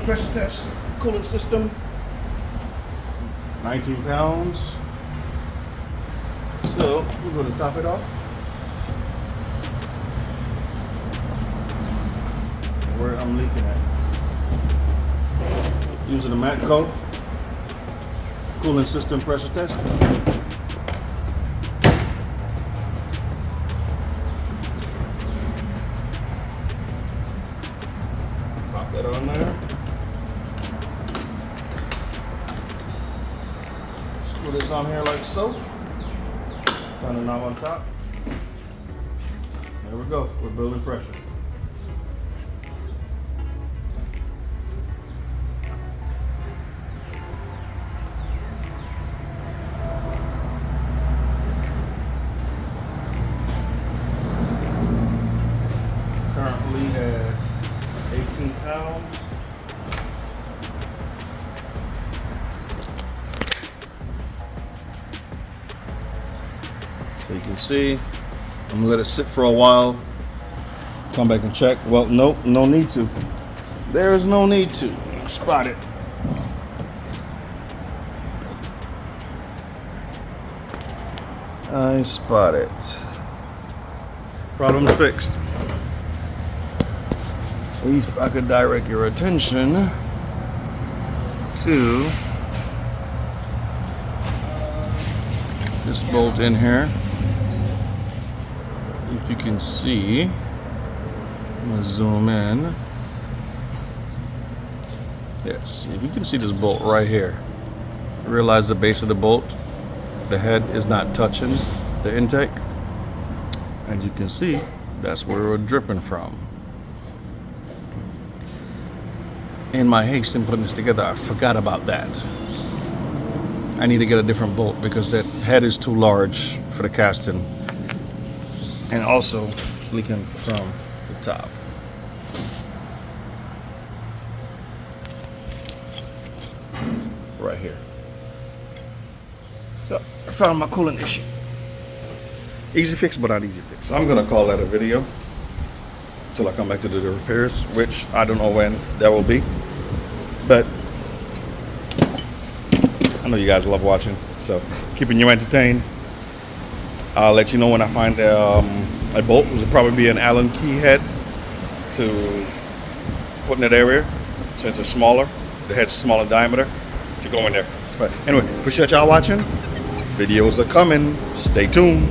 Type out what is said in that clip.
pressure test coolant system. 19 pounds. So we're going to top it off. Where I'm leaking at. Using the Matco coolant system pressure test. Pop that on there. Screw this on here like so. Turn the knob on top. There we go. We're building pressure. Currently at 18 pounds. So you can see, I'm gonna let it sit for a while, come back and check. Well, nope, no need to. There is no need to. Spot it. I spot it. Problem's fixed. If I could direct your attention to this bolt in here. If you can see, I'm gonna zoom in. Yes, if you can see this bolt right here, realize the base of the bolt, the head is not touching the intake, and you can see that's where we're dripping from. In my haste in putting this together, I forgot about that. I need to get a different bolt because that head is too large for the casting, and also it's leaking from the top. Right here. So I found my coolant issue. Easy fix, but not easy fix. So I'm gonna call that a video until I come back to do the repairs, which I don't know when that will be, but I know you guys love watching, so keeping you entertained. I'll let you know when I find a bolt. It will probably be an Allen key head to put in that area, since it's smaller. The head's smaller diameter to go in there. But anyway, appreciate y'all watching. Videos are coming. Stay tuned.